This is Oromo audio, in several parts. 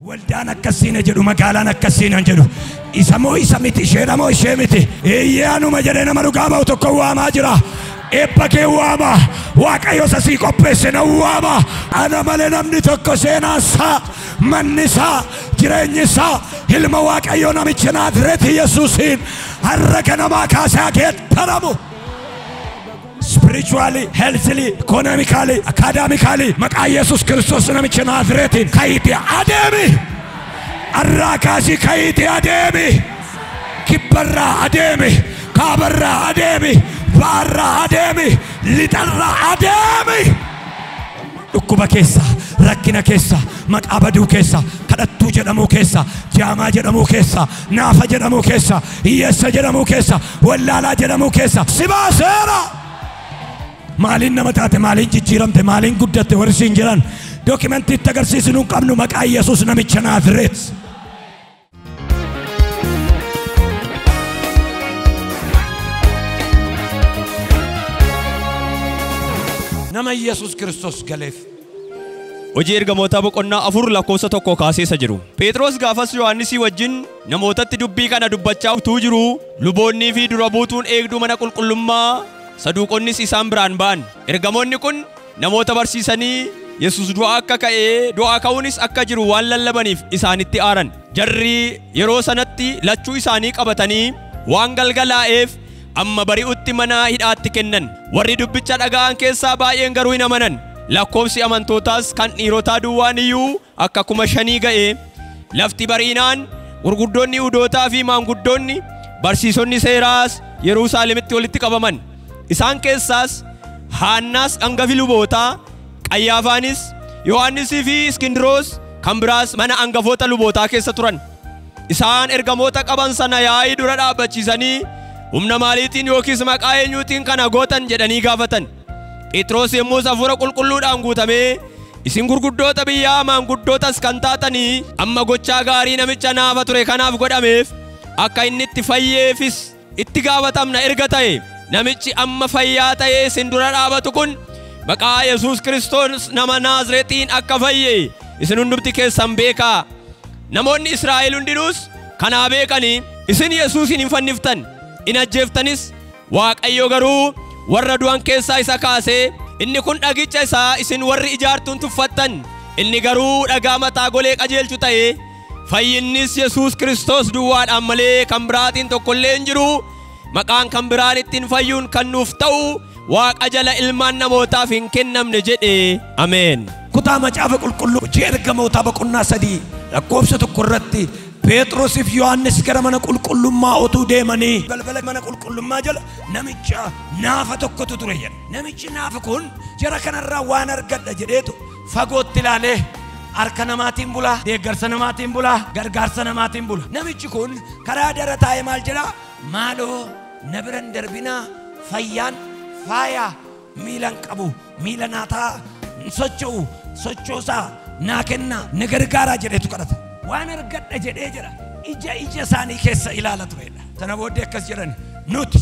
Waldaan akkasiin jedhu magaalaan akkasiin jedhu isa moo isa miti sheera moo ishee miti eeyyaanuma jedhee nama dhugaa ba'u tokko waamaa jira eebba kee waama Waaqayyo sasii qopheesse na waama ana malee namni tokko seenaasaa mannisaa jireenyisaa ilma Waaqayyo namicha Naazreeti Yesuusiin har'a kanamaa kaasaa geettaramu spiritually, healthily, economically, academically, maqaa Yesuus Kiristoos namicha Naazreetiin kaayitee adeemi arraakaasii kaayitee adeemi kibbarraa adeemi kaabarraa adeemi baarraa adeemi lixarraa adeemi dhukkuba keessa rakkina keessa maqaa baduu keessa kadhattuu jedhamuu keessa jaamaa jedhamuu keessa naafa jedhamuu keessa hiyyeessa jedhamuu keessa wallaalaa jedhamuu keessa si baaseera. Maalin nama taate maalin jijjiiramte maalin guddatte warisiin jiran dookimentii itti agarsiisnu qabnu maqaa Yesuus namicha Naazreet. Nama Yesuus Kiristoos galeef. Hojii ergamoota boqonnaa 4 lakkoofsa 1 kaasee jiru. Phexros gaafas Yohaanisii wajjin namootatti dubbii kana dubbachaa utuu jiru luboonnii fi dura buutuun eegduu mana qulqullummaa Saduuqonnis isaan biraan ba'an. Ergamoonni kun namoota barsiisanii Yesuus du'aa akka ka'ee du'aa ka'uunis akka jiru waan lallabaniif isaanitti aaran. Jarri yeroo sanatti lachuu isaanii qabatanii waan galgalaa'eef amma bari'utti mana hidhaatti kennan. Warri dubbicha dhaga'an keessaa baay'een garuu hin amanan. Lakkoofsi amantootaas kan dhiirotaa duwwaan iyyuu akka 5,000 ga'e. Lafti bariinaan gurguddoonni Yihuudootaa fi maanguddoonni barsiisonni seeraas Yerusaalemitti walitti qabaman. Isaan keessaas Haannaas hangafi lubootaa, Qayyaafaanis, Yohannisii fi Iskindiroos kan biraas mana hangafoota lubootaa keessa turan. Isaan ergamoota qaban sana yaa'ii dura dhaabbachiisanii humna maaliitiin yookiis maqaa eenyuutiin kana gootan jedhanii gaafatan. Phexros yommus hafuura qulqulluudhaan guutamee isin gurguddoota biyyaa maanguddootas kan taatanii amma gochaa gaarii namicha naafa ture kanaaf godhameef akka inni itti fayyeefis itti gaafatamna erga ta'e. Namichi amma fayyaa ta'ee isin dura dhaabatu kun maqaa Yesuus Kiristoos nama Naazreetiin akka fayye isin hundumti keessan beekaa. Namoonni Israa'el hundinuus kanaa beekanii isin Yesuusin hin fanniftan hin ajjeeftanis Waaqayyo garuu warra du'an keessaa isa kaasee inni kun dhagicha isaa isin warri ijaartuun tuffattan inni garuu dhagaa mataa golee qajeelchu ta'ee fayyinnis Yesuus Kiristoos duwwaadhaan malee kan biraatiin tokkollee hin jiru. Maqaan kan biraan ittiin fayyuun kan nuuf ta'u Waaqa jala ilmaan namootaaf hin kennamne jedhe. Ameen. Kutaa macaafa qulqulluu hojii ergamoota boqonnaa 3 lakkoofsa 1 irratti Phexrosiif Yohannis gara mana qulqullummaa otuu deemanii balbala mana qulqullummaa jala namicha naafa tokkotu ture jedhe. Namichi naafa kun jara kanarraa waan argadha jedheetu fagootti ilaalee harka namaatiin bula, deeggarsa namaatiin bula, gargaarsa namaatiin bula. Namichi kun karaa dara taa'ee maal jedha? Maaloo nabiran darbina fayyaan faaya miilan qabu miila naataa socho'u sochoosaa naa kenna na gargaaraa jedheetu kadhata. Waan argadha jedhee jira ija isaanii keessa ilaala turedha. Sana booddee akkas jedhan nuti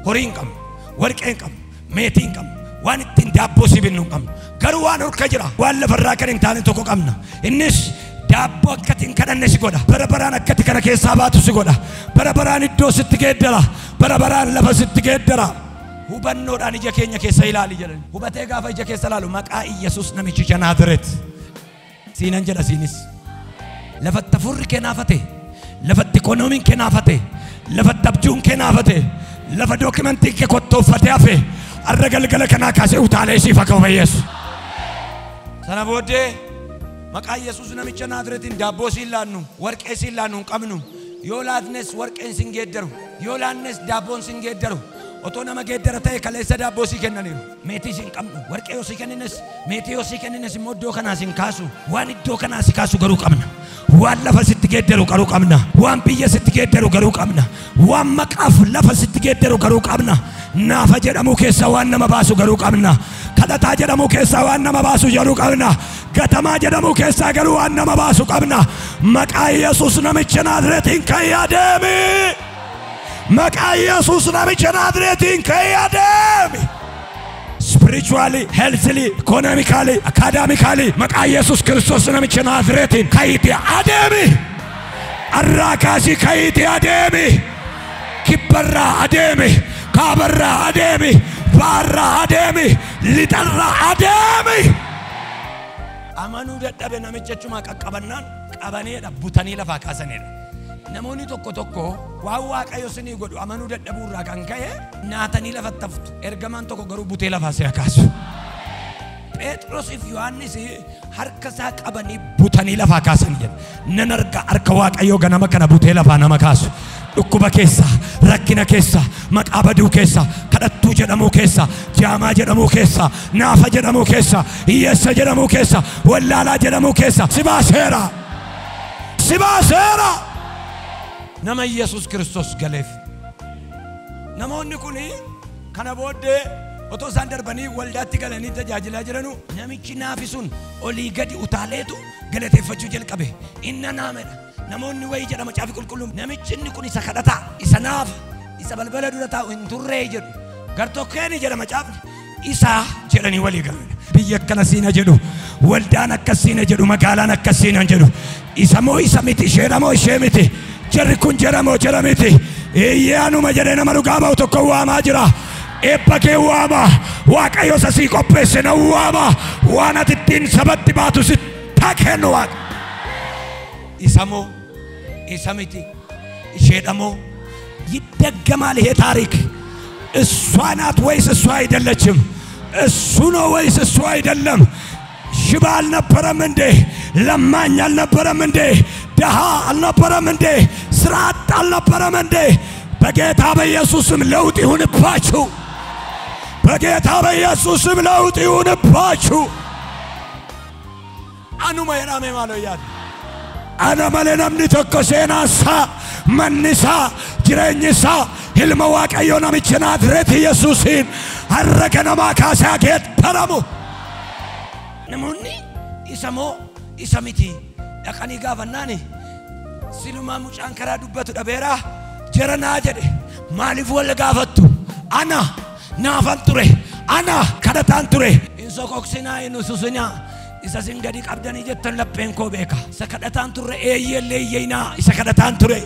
horii hin qabnu warqee hin qabnu meetii hin qabnu waan ittiin daabboo sibinnu hin qabnu garuu waan harka jira waan lafarraa kan hin taane tokko qabna. Innis daabboo akkatiin kadhanne si godha bara baraan akkati kana keessaa baatu si godha bara baraan iddoo sitti geeddara bara baraan lafa sitti geeddara. Hubannoodhaan ija keenya keessa ilaali jedhan. Hubatee gaafa ija keessa ilaalu maqaa Yesuus namicha Naazreet siinan jedha siinis. Lafatti hafuurri kee naafate lafatti ikoonomiin kee naafate lafatti abjuun kee naafate lafa dookimentiin kee kottooffatee hafe har'a galgala kanaa kaasee utaalee siif akka fayyessu. Sana booddee maqaa Yesuus namicha Naazreetiin daabboo siin laannu warqee siin laannu hin qabnu yoo laatnes warqeen siin geeddaru yoo laannes daabboon siin geeddaru. Otoo nama geeddara ta'e kaleessa daabboo sii kennaniiru meetii siin qabnu warqee yoo sii kennines meetii yoo sii kennines immoo iddoo kanaa siin kaasu waan iddoo kanaa si kaasu garuu qabna waan lafa sitti geeddaru garuu qabna waan biyya sitti geeddaru garuu qabna waan maqaaf lafa sitti geeddaru garuu qabna naafa jedhamu keessa waan nama baasu garuu qabna kadhataa jedhamu keessa waan nama baasu garuu qabna gatamaa jedhamu keessa garuu waan nama baasu qabna maqaa Yesuus namicha Naazreetiin kan yaadeemi. Maqaa Yesuus namicha Naazreetiin kan yaadeemi. spiritually, healthily, economically, academically. Maqaa Yesuus Kiristoos namicha Naazreetiin ka'iitii adeemi. Arraakaasii ka'iitii adeemi. Kibbarraa adeemi. Kaabarraa adeemi. Baarraa adeemi. Lixarraa adeemi. Amanuu dadhabe namicha chuma qaqqabannaan qabaneedha butanii lafaa kaasaneedha. Namoonni tokko tokko waan Waaqayyo isinii godhu amanuu dadhabuurraa kan ka'e naatanii lafatti haftu. Ergamaan tokko garuu butee lafaa si kaasu. Phexrosiif Yohaannis harka isaa qabanii butanii lafaa kaasan jedha. Nan arga harka Waaqayyo ganama kana butee lafaa nama kaasu. Dhukkuba keessa, rakkina keessa, maqaa baduu keessa, kadhattuu jedhamuu keessa, jaamaa jedhamuu keessa, naafa jedhamuu keessa, hiyyeessa jedhamuu keessa, wallaalaa jedhamuu keessa si baaseera. Si baaseera. Nama Yesuus Kiristoos galeef. Namoonni kuni kana booddee otoo isaan darbanii waldaatti galanii tajaajilaa jiranu namichi naafi sun olii gadi utaaleetu galateeffachuu jalqabe. Inna naamedha. Namoonni wayii jedhama caafi qulqulluun namichi inni kun isa kadhataa isa naafa isa balbala dura taa'u hin turree jedhu gartokkeeni jedhama caafni isa jedhanii walii galan. Biyya akkana siina jedhu waldaan akkasiina jedhu magaalaan akkasiina jedhu isa moo isa miti isheedha moo ishee miti jarri kun jara moo jara miti iyyaanuma jedhee nama dhugaa ba'u tokko waamaa jira. Eebba kee waama Waaqayyo sasii qopheesse na waama waan ati ittiin sabatti baatu si kennu Waaqa. Isa moo isa miti isheedha moo ይደገማል ይሄ ታሪክ። እሷ ናት ወይስ እሷ አይደለችም? እሱ ነው ወይስ እሱ አይደለም? ሽባ አልነበረም እንዴ? ለማኝ አልነበረም እንዴ? ደሃ አልነበረም እንዴ? ስራ አጥ አልነበረም እንዴ? በጌታ በኢየሱስም ለውጥ ይሁንባችሁ። በጌታ በኢየሱስም ለውጥ ይሁንባችሁ። አኑ ማይራሜ ማለያት أنا مالنامني tokko seenaansaa mannisaa jireenyisaa ilma Waaqayyoo namicha Naazreeti Yesuusiin harka namaa kaasaa geeddaramu. Namoonni isa moo isa miti dhaqanii gaafannaani silumaa mucaan karaa dubbatu dhabeeraa jara naa jedhe maaliif wal gaafattu? Ana naafan ture ana kadhataan ture hin sokoksinaa hin ususinaa. Isa singadi qabdanii jettan lapheen koo beeka. Isa kadhataan turre eeyyeellee eeyyeynaa isa kadhataan ture.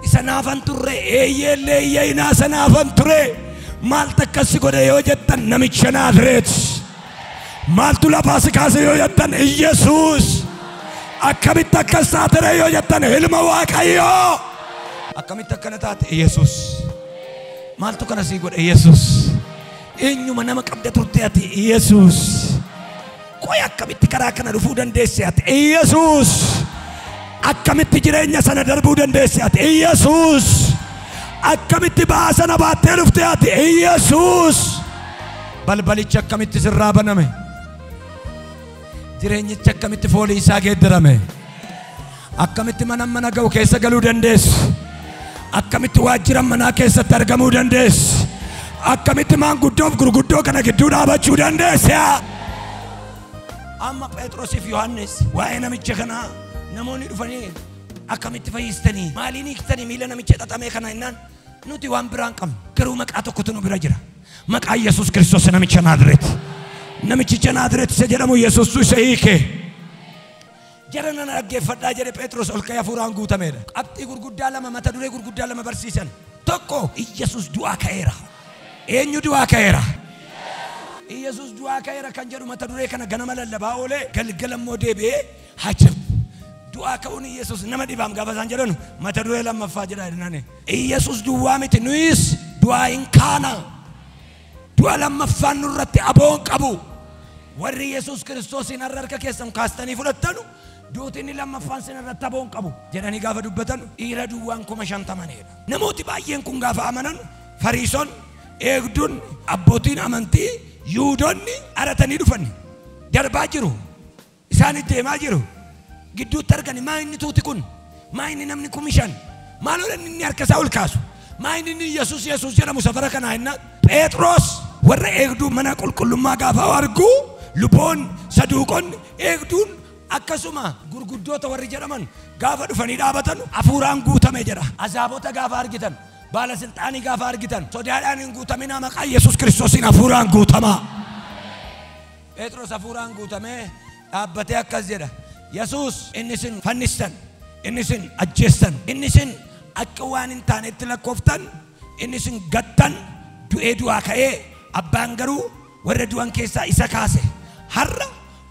Isa naafan turre eeyyeellee eeyyeynaa isa naafan ture. Maaltu akkasi godhe yoo jettan namicha Naazreet. Maaltu lafaa si kaase yoo jettan Yesuus. Akkamitti akkas taate yoo jettan ilma Waaqayyoo. Akkamitti akkana taate Yesuus. Maaltu kana si godhe Yesuus. Eenyuma nama qabda turte ati Yesuus. Koy akkamitti karaa kana dhufuu dandeesse ati Yesuus. Akkamitti jireenya sana darbuu dandeesse ati Yesuus. Akkamitti ba'aa sana baattee dhufte ati Yesuus. Balbalichi akkamitti sirraa baname. Jireenyichi akkamitti foolii isaa geeddarame. Akkamitti mana ga'u keessa galuu dandeesse. Akkamitti waajjira manaa keessatti argamuu dandeesse. Akkamitti maanguddoof gurguddoo kana gidduu dhaabachuu dandeesse. Amma Phexrosiif Yohaannis waa'ee namicha kanaa namoonni dhufanii akkamitti fayyistanii maaliin hiiktanii miila namicha xaxamee kana innaan nuti waan biraan qabnu garuu maqaa tokkotu nu bira jira. Maqaa Yesuus Kiristoos namicha Naazreet. Namichicha Naazreet isa jedhamu Yesuustu isa hiike. Jara nan dhaggeeffadhaa jedhe Phexros ol ka'ee hafuuraan guutameedha. Qabxii gurguddaa lama mata duree gurguddaa lama barsiisan. Tokko Yesuus du'aa ka'eera. Eenyu du'aa ka'eera? Yesuus du'aa ka'eera kan jedhu mata duree kana ganama lallabaa oolee galgala immoo deebi'ee hajab. Du'aa ka'uun Yesuus nama dhibaam gaafa isaan jedhan mata duree lammaffaa jedha jedhani. Yesuus duwwaa miti nuyis du'aa hin kaana. Du'a lammaffaan nurratti aboon qabu. Warri Yesuus Kiristoosiin harka keessan kaastanii fudhattanu duutiin lammaffaan sinirratti aboon qabu jedhanii gaafa dubbatan dhiira duwwaan 50,000. Namooti baay'een kun gaafa amanan Fariisonni eegduun abbootiin amantii Yuudonni aratanii dhufan darbaa jiru. Isaan deemaa jiru. Gidduutti argani maa inni tuuti kun maa inni namni 5,000 maaloo inni harka isaa ol kaasu maa inni Yesuus jedhamu safara kana hinna Phexros warra eegduu mana qulqullummaa gaafa argu luboon saduuqon eegduun akkasuma gurguddoota warri jedhaman gaafa dhufanii dhaabatan hafuuraan guutame jedha. Azaabota gaafa argitan baala silxaanii gaafa argitan sodaadhaan hin guutamina maqaa Yesuus Kiristoosiin hafuuraan guutama. Phexros hafuuraan guutamee dhaabbatee akkas jedha. Yesuus inni isin fannistan, inni isin ajjeestan, inni isin akka waan hin taanetti lakkooftan, inni isin gattan du'ee du'aa ka'ee abbaan garuu warra du'an keessaa isa kaase. Har'a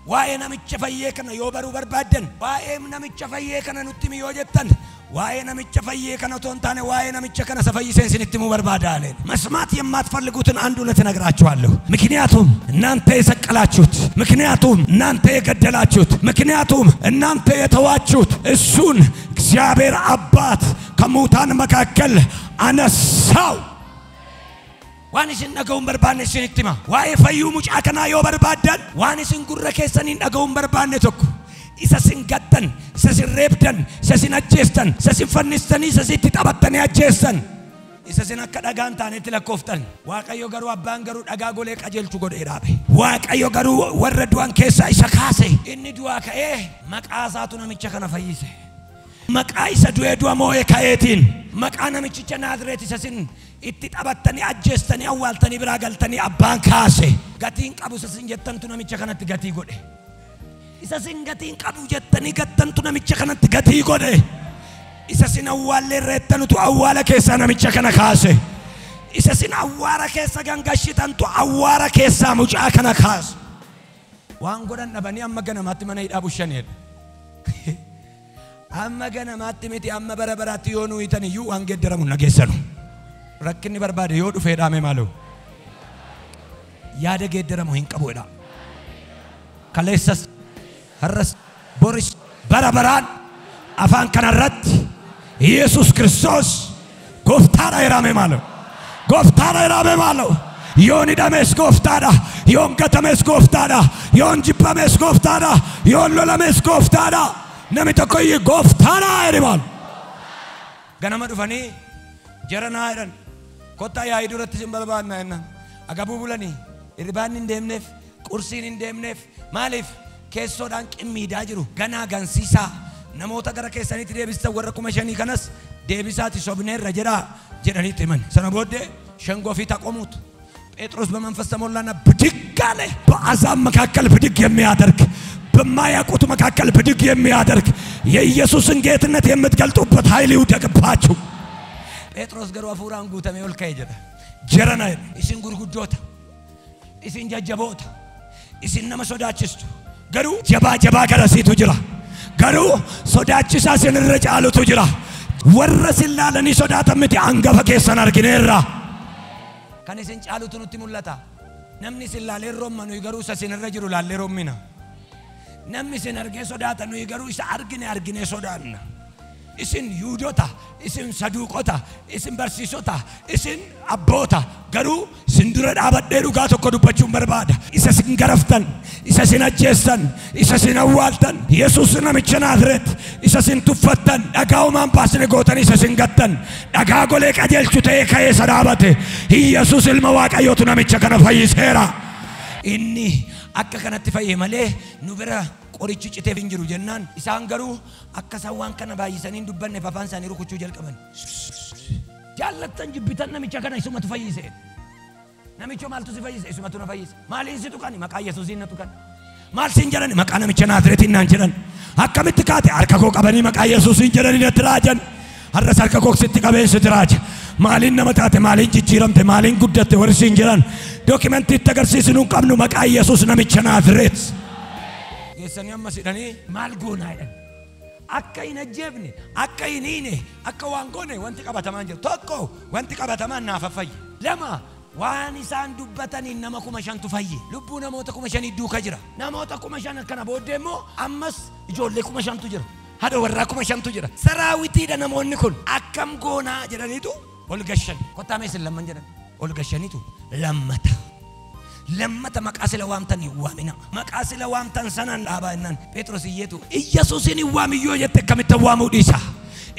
waa'ee namicha fayyee kana yoo baruu barbaaddan, waa'ee namicha fayyee kana nutti himi yoo jettan, waa'ee namicha fayyee kana otoo hin taane waa'ee namicha kana safayyiseen isinitti himuu barbaadaale. መስማት የማትፈልጉትን አንድ እውነት እነግራችኋለሁ። ምክንያቱም እናንተ የሰቀላችሁት፣ ምክንያቱም እናንተ የገደላችሁት፣ ምክንያቱም እናንተ የተዋችሁት እሱን እግዚአብሔር አባት ከሙታን መካከል አነሳው። ዋንስን ነገውን በርባኔ ሲንትማ ዋይ ፈዩ ሙጫከና ዮ በርባደን ዋንስን ጉረ ከሰኒን ነገውን በርባኔ ተኩ ኢሰሲን ገጠን ኢሰሲን ሬብደን ኢሰሲን አጀስተን ኢሰሲን ፈንስተን ኢሰሲን ተጣበተን ያጀስተን ኢሰሲን አከዳጋን ታኔት ለኮፍተን ዋቀዮ ገሩ አባን ገሩ ዳጋ ጎሌ ቀጀልቹ ጎዴ ራበ ዋቀዮ ገሩ ወረዱን ከሳ ኢሰካሴ እኒ ዱዋ ከኤ መቃሳቱ ነምቸ ከነ ፈይሰ መቃ ኢሰ ዱዌ ዱዋ ሞኤ ካኤቲን መቃ ነምቸ ናዝሬት ኢሰሲን itti taphattanii ajjeestanii awwaaltanii biraa galtanii abbaan kaase gatiin qabu isa sin jettantu namicha kanatti gatii godhe. Isa sin gatiin qabu jettanii gattantu namicha kanatti gatii godhe. Isa sin awwaallee reettanutu awwaala keessaa namicha kana kaase. Isa sin awwaara keessa gangashitantu awwaara keessaa mucaa kana kaase. Waan godhan dhabanii amma ganamaatti mana hidhaa bushaneedha. Amma ganamaatti miti amma bara baraatti yoo nu hiitan iyyuu waan geeddaramu nageessanu. Rakkinni barbaade yoo dhufee dhaame maaloo yaada geeddaramu hin qabuudha. Kaleessas har'as boris bara baraan afaan kanarratti Yesuus Kiristoos gooftaadha jedhame maaloo gooftaadha jedhame maaloo yoon hidhames gooftaadha yoon gatames gooftaadha yoon jibbames gooftaadha yoon lolames gooftaadha namni tokko iyyuu gooftaadha jedhe maaloo ganama dhufanii jaranaa jedhan KUTAA yaa iduratti sin barbaadna jenna agabuu bulanii irribaan hin deemneef qursiin hin deemneef maaliif keessoodhaan qimmiidaa jiru ganaa gansiisaa namoota gara keessanitti deebistan warra 5,000 kanas deebisaati sobneerra jedhaa jedhaniitti himan. Sana booddee shangoo fi taqomuutu ጴጥሮስ በመንፈስ ተሞላና ብድግ አለ። በአሕዛብ መካከል ብድግ የሚያደርግ በማያውቁት መካከል ብድግ የሚያደርግ የኢየሱስን ጌትነት የምትገልጡበት ኃይል ይውደቅባችሁ። ጴጥሮስ ገሩ አፉራን ጉተሜ ወልከይ ጀደ ጀረና ኢሲን ጉርጉዶታ ኢሲን ጀጀቦታ ኢሲን ነመ ሶዳችስቱ ገሩ ጀባ ጀባ ገረሲቱ ጅራ ገሩ ሶዳችሳ ሲንረጫሉቱ ጅራ ወረሲላለኒ ሶዳተምቲ አንገፈ ከሰን አርጊኔራ kan isin caalutu nutti mul'ata. Namni isin laalee roomma nuyi garuu isa isin irra jiru laalee roommina. Namni isin argee sodaata nuyi garuu isa argine sodaanna. Isin yuudota, isin saduuqota, isin barsiisota, isin abboota garuu isin dura dhaabadhee dhugaa tokko dubbachuun barbaada. Isa isin garaftan, isa isin ajjeestan, isa isin awwaaltan, Yesuus namicha Naazreet isa isin tuffattan, dhagaa uumaan baasne gootan isa isin gattan, dhagaa golee qajeelchu ta'ee ka'ee sadaabate Yesuus ilma Waaqayyootu namicha kana fayyiseera. Inni akka kanatti fayyee malee nu bira qorichi citeef hin jiru jennaan isaan garuu akka isaan waan kana baay'isanii dubbanne afaan isaanii rukuchuu jalqaban. Jaallattan jibbitan namicha kana isumatu fayyise. Namicha maaltu si fayyise? Isumatu na fayyise. Maaliin si tuqani? Maqaa Yesuusiin na tuqan. Maal siin jedhani? Maqaa namicha Naazreetiin naan jedhan. Akkamitti kaate harka koo qabanii maqaa Yesuusiin jedhanii natti raajan. Har'as harka koo sitti qabeen sitti raaja. Maaliin nama taate? Maaliin jijjiiramte? Maaliin guddatte? Warri siin jedhan dookimentii itti agarsiisnu qabnu maqaa Yesuus namicha Naazreet. Geessanii amma sidhanii maal goonaa jedhan. Akka hin ajjeefne, akka hin hiine, akka waan goone wanti qabatamaan jiru. Tokko wanti qabatamaan naaf fayye. Lama waan isaan dubbataniin nama 5,000 fayye. Lubbuu namoota 5,000 duuka jira. Namoota 5,000 kana booddee immoo ammas ijoollee 5,000 jira. Haadha warraa 5,000 jira. Saraawitiidha namoonni kun akkam goonaa jedhaniitu ol gashan. Kottaa meeshaan lamman jedhan ol gashaniitu lammata. Lammata maqaa sila waamtanii waamina. Maqaa sila waamtan sanaan dhaabaa jennaan Phexros iyyeetu Iyyesuusin waamiyyoo jette akkamitti waamuu dhiisa.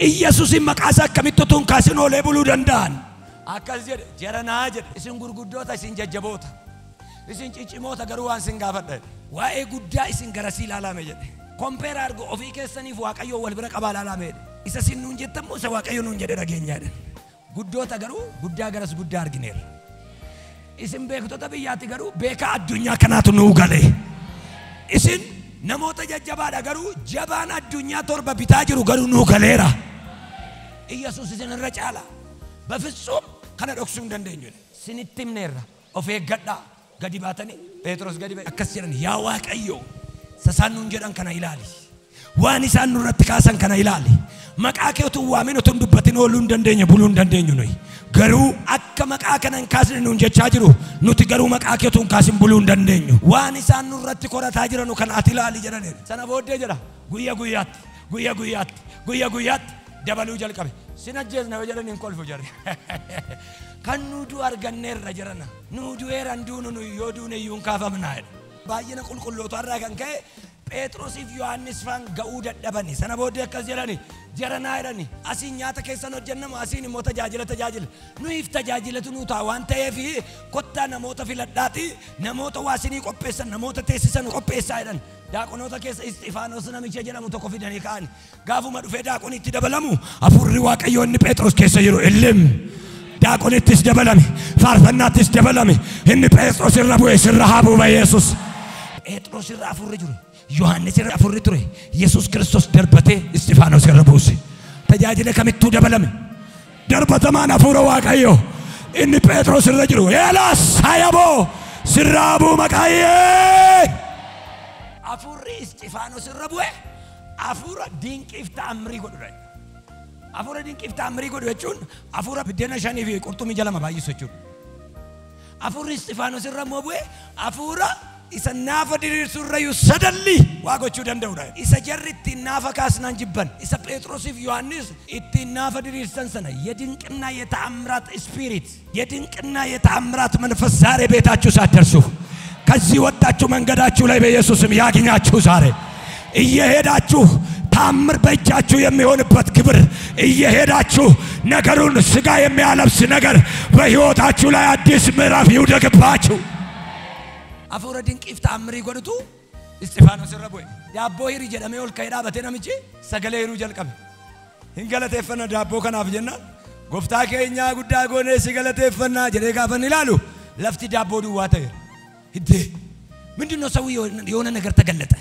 Iyyesuusin maqaa isaa akkamitti utuun kaasin oolee buluu danda'an. Akkas jedhe jaranaa jedhe isin gurguddoota isin jajjaboota isin ciccimoota garuu waan isin gaafadha waa'ee guddaa isin garasii ilaalame jedhe. Kompeer argu ofii keessaniif Waaqayyoo wal bira qabaa ilaalame jedhe. Isa isin nuun jettan moo isa Waaqayyoo nuun jedhe dhageenyaa jedhe. Guddoota garuu guddaa garas guddaa argineerra. isin beektota biyyaatti garuu beekaa addunyaa kanaatu nuu gale. Isin namoota jajjabaadha garuu jabaan addunyaa torba bitaa jiru garuu nuu galeera. Yesuus isin irra caala. Bafisuum kana dhoksuu hin dandeenyu. Sinitti himneerra of eeggadhaa. Gadi baatanii Phexros gadi ba'e akkas jedhan yaa Waaqayyo sasaan nuun jedhan kana ilaali. Waan isaan nurratti kaasan kana ilaali. Maqaa kee utuu waamin utuu dubbatin ooluu hin dandeenye buluu hin dandeenyu nuyi. Garuu akka maqaa kana hin kaasne nuun jechaa jiru nuti garuu maqaa kee utuu hin kaasin buluu hin dandeenyu. Waan isaan nurratti korataa jiranu kana ati ilaali jedhaniiru. Sana booddee jedha guyyaa guyyaatti dabaluu jalqabe. Sin ajjeesna yoo jedhan hin kolfu jarri. Kan nuudu arganneerra jirana. Nuudu eeran duunu nuyi yoo duune iyyuu hin kaafamnaa jedha. Baay'ina qulqullootu irraa kan ka'e Phexrosiif Yohaannis faan ga'uu dadhabani. Sana booddee akkas jedhani jaranaa jedhani asiin nyaata keessan hojjennamu asiin immoo tajaajila. Nuyiif tajaajilatu nuu ta'a waan ta'eef kottaa namoota filadhaati namoota waasinii qopheessan namoota teessisan qopheessaa jedhan. Daaqonoota keessa Isxifaanos namicha jedhamu tokko fidanii ka'ani. Gaafuma dhufee daaqonitti dabalamu hafuurri Waaqayyoo inni Phexros keessa jiru illim. Daaqonittis dabalame faarfannaattis dabalame inni Phexros irra bu'e sirra haa bu'u Yesuus. Phexros irra hafuurri jiru. Yohaannis irra hafuurri ture. Yesuus Kiristoos darbatee Isxifaanos irra buuse. Tajaajila kamittuu dabalame. Darbatamaan hafuura Waaqayyoo inni Phexros irra jiru. Eelaas hayaboo sirra haa bu'u maqaayee. Hafuurri Isxifaanos irra bu'e hafuura dinqiif ta'amrii godhudha. Hafuura dinqiif ta'amrii godhu jechuun hafuura biddeena shanii fi qurxummii jala baay'isu jechuudha. Hafuurri Isxifaanos irra immoo bu'e hafuura isa naafa diriirsurra iyyuu sadalli waa gochuu danda'udha. Isa jarri ittiin naafa kaasnaan jibban isa Phexrosiif Yohaannis ittiin naafa diriirsan sana የድንቅና የተአምራት ስፒሪት የድንቅና የተአምራት መንፈስ ዛሬ ቤታችሁ ሳትደርሱ ከዚህ ወጣችሁ መንገዳችሁ ላይ በኢየሱስም ያግኛችሁ። ዛሬ እየሄዳችሁ ታምር በእጃችሁ የሚሆንበት ክብር እየሄዳችሁ ነገሩን ስጋ የሚያለብስ ነገር በሕይወታችሁ ላይ አዲስ ምዕራፍ ይውደቅባችሁ። አፉረ ድንቅፍ ታምሪ ጎድቱ እስጢፋኖስ ረቦይ ዳቦ ሂሪ ጀደሜ ኦል ከይዳ በተነምጪ ሰገሌ ሂሩ ጀልቀም እንገለቴፈና ዳቦ ከናፍ ጀና ጎፍታ ከኛ ጉዳ ጎኔ ሲገለቴፈና ጀዴ ጋፈን ይላሉ ለፍቲ ዳቦ ዱዋ ተይ እንዴ ምንድነው ሰው የሆነ ነገር ተገለጠ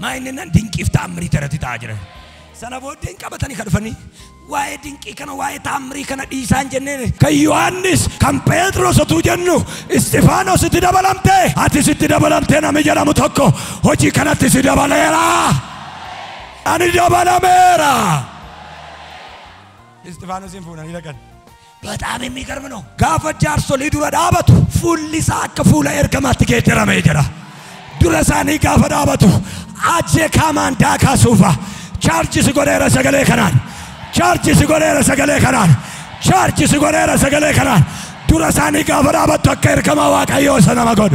ማይነና ድንቅፍ ታምሪ ተረቲ ታጅረ ሰነቦዴን ቀበተኒ ከድፈኒ ዋይ ድንቂ ከነ ዋይ ታምሪ ከነ ዲሳን ጀነ ከዮሐንስ ከም ጴጥሮስ ቱጀኑ እስጢፋኖስ ትደበለምቴ አትስ ትደበለምቴ ነመጀራሙ ተኮ ሆጂ ከነት ሲደበለራ አኒ ደበለሜራ እስጢፋኖስ ይንፉና ይለቀን በጣም የሚገርም ነው። ጋፈ ጃርሶ ሊዱራ ዳበቱ ፉሊሳ ከፉላ ኤርገማት ከደረመ ይጀራ ዱረሳኒ ጋፈ ዳበቱ አጄ ካማን ዳካ ሱፋ ቻርጅ ሲጎሬራ ሰገሌ ከናን ቻርጅ ሲጎሬራ ሰገሌ ከናን ቻርጅ ሲጎሬራ ሰገሌ ከናን ዱረሳኒ ጋፈ ዳበቱ ከኤርገማ ዋቀዮ ሰናማጎድ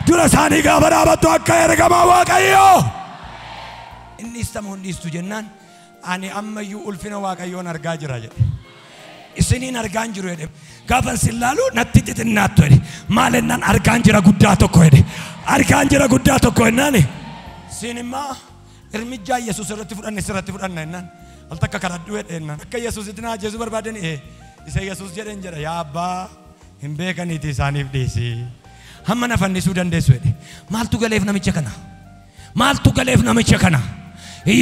ዱረሳኒ ጋፈ ዳበቱ ከኤርገማ ዋቀዮ እንስተሙ እንስቱ ጀናን አኒ አመዩ ኡልፊነ ዋቀዮን አርጋ ጅራ ጀ isinin argaan jiru jedhe gaafan sillalu natti xixinnaattu jedhe maalennan argaan jira guddaa tokko jedhe argaan jira guddaa tokko jennaan sinimma irmijjaa Yesuus irratti fudhanna jennaan al takka kadhadhu jedhe jennaan akka Yesuus itti naa Yesuus barbaadan isa Yesuus jedhen jedha yaa abbaa hin beekaniiti isaaniif dhiisi hamma na fannisuu dandeessu jedhe maaltu galeef namicha kana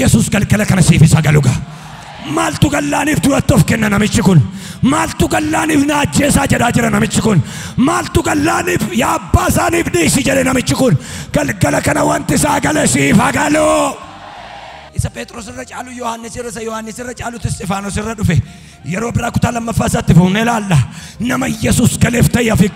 Yesuus galgala kana siif isa galuga maaltu gallaaniif du'attoof kenna namichi kun maaltu gallaaniif na ajjeesaa jedhaa jira namichi kun maaltu gallaaniif yaa abbaa isaaniif dhiisi jedhe namichi kun galgala kana wanti sagalee siif hagalu isa Phexros irra caalu Yohaannis irra caalu Isxifaanos irra dhufe yeroo biraa kutaa lammaffaa isaatti fuunee laalla nama Yesuus galeef ta'e